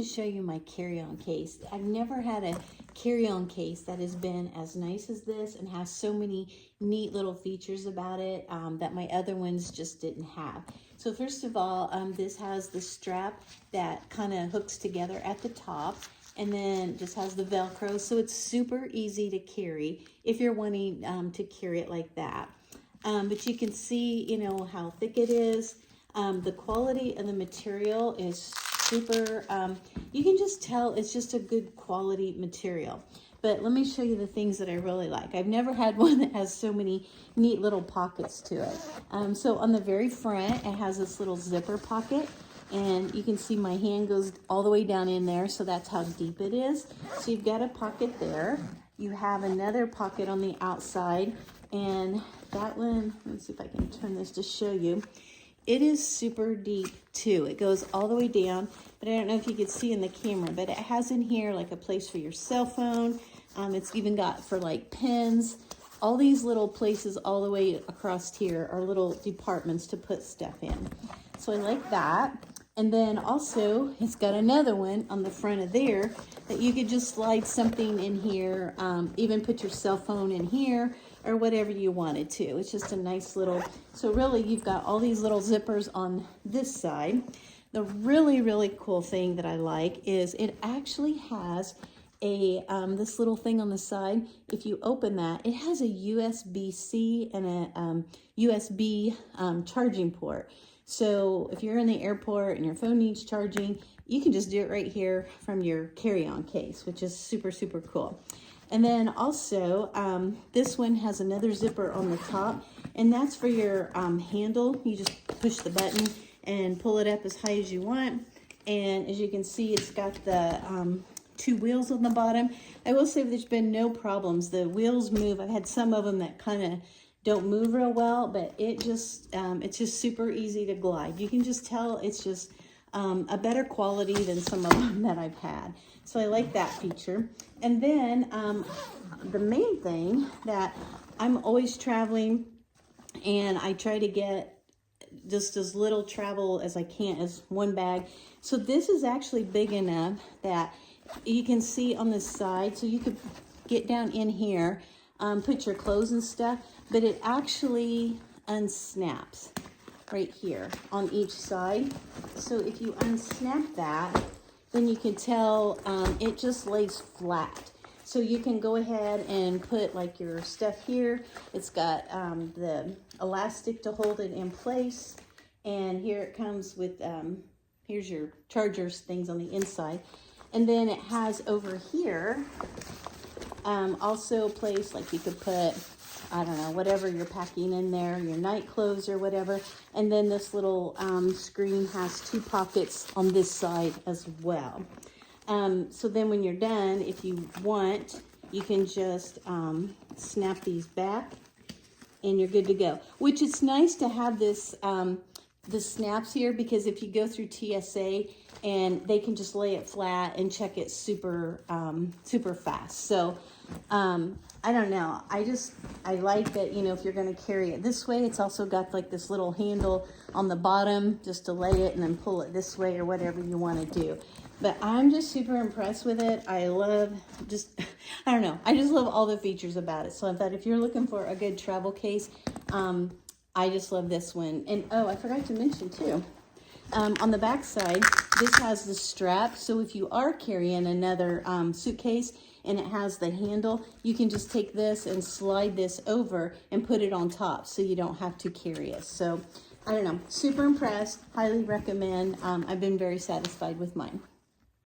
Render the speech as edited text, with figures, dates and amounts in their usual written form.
to show you my carry-on case. I've never had a carry-on case that has been as nice as this and has so many neat little features about it that my other ones just didn't have. So first of all, this has the strap that kind of hooks together at the top, and then just has the Velcro, so it's super easy to carry if you're wanting to carry it like that. But you can see, you know, how thick it is. The quality of the material is super, you can just tell it's just a good quality material. But let me show you the things that I really like. I've never had one that has so many neat little pockets to it. So on the very front, it has this little zipper pocket, and you can see my hand goes all the way down in there, so that's how deep it is. So you've got a pocket there. You have another pocket on the outside, and that one, let me see if I can turn this to show you. It is super deep too. It goes all the way down, but I don't know if you could see in the camera, but it has in here like a place for your cell phone. It's even got for like pens. All these little places all the way across here are little departments to put stuff in. So I like that. And then also it's got another one on the front of there that you could just slide something in here, even put your cell phone in here or whatever you wanted to. It's just a nice little, so really you've got all these little zippers on this side. The really, really cool thing that I like is it actually has a, this little thing on the side. If you open that, it has a USB-C and a USB charging port. So if you're in the airport and your phone needs charging, you can just do it right here from your carry-on case, which is super, super cool. And then also, this one has another zipper on the top, and that's for your handle. You just push the button and pull it up as high as you want. And as you can see, it's got the two wheels on the bottom. I will say there's been no problems. The wheels move. I've had some of them that kind of don't move real well, but it's just super easy to glide. You can just tell it's just a better quality than some of them that I've had. So I like that feature. And then the main thing that I'm always traveling, and I try to get just as little travel as I can as one bag. So this is actually big enough that you can see on the side, so you could get down in here, put your clothes and stuff, but it actually unsnaps right here on each side. So if you unsnap that, then you can tell it just lays flat. So you can go ahead and put like your stuff here. It's got the elastic to hold it in place. And here it comes with, here's your chargers things on the inside. And then it has over here also a place like you could put, I don't know, whatever you're packing in there, your night clothes or whatever. And then this little screen has two pockets on this side as well. So then when you're done, if you want, you can just snap these back and you're good to go. Which it's nice to have this, the snaps here, because if you go through TSA, and they can just lay it flat and check it super, super fast. So, I don't know. I like that, you know, if you're going to carry it this way, it's also got like this little handle on the bottom just to lay it and then pull it this way or whatever you want to do. But I'm just super impressed with it. I love just, I don't know. I just love all the features about it. So I thought if you're looking for a good travel case, I just love this one. And oh, I forgot to mention too, on the back side, this has the strap. So if you are carrying another suitcase and it has the handle, you can just take this and slide this over and put it on top so you don't have to carry it. So I don't know, super impressed, highly recommend. I've been very satisfied with mine.